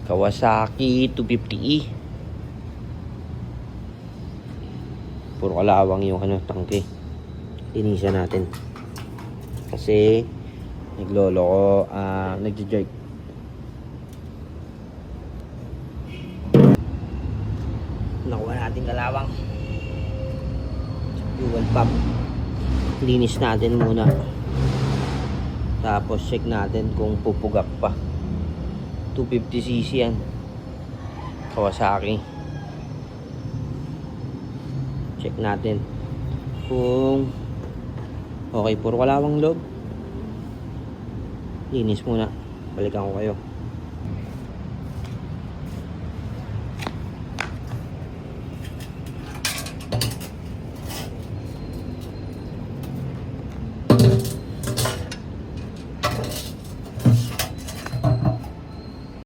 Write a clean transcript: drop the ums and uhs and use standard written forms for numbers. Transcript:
Kawasaki 250E. Puro kalawang yung tangke. Linisan natin. Kasi nagloloko, nagja-jerk. Nakuha natin kalawang. Fuel pump. Linis natin muna. Tapos check natin kung pupugak pa. 250cc yan. Kawasaki. Check natin kung okay. Puro kalawang loob. Linis muna. Balikan ko kayo.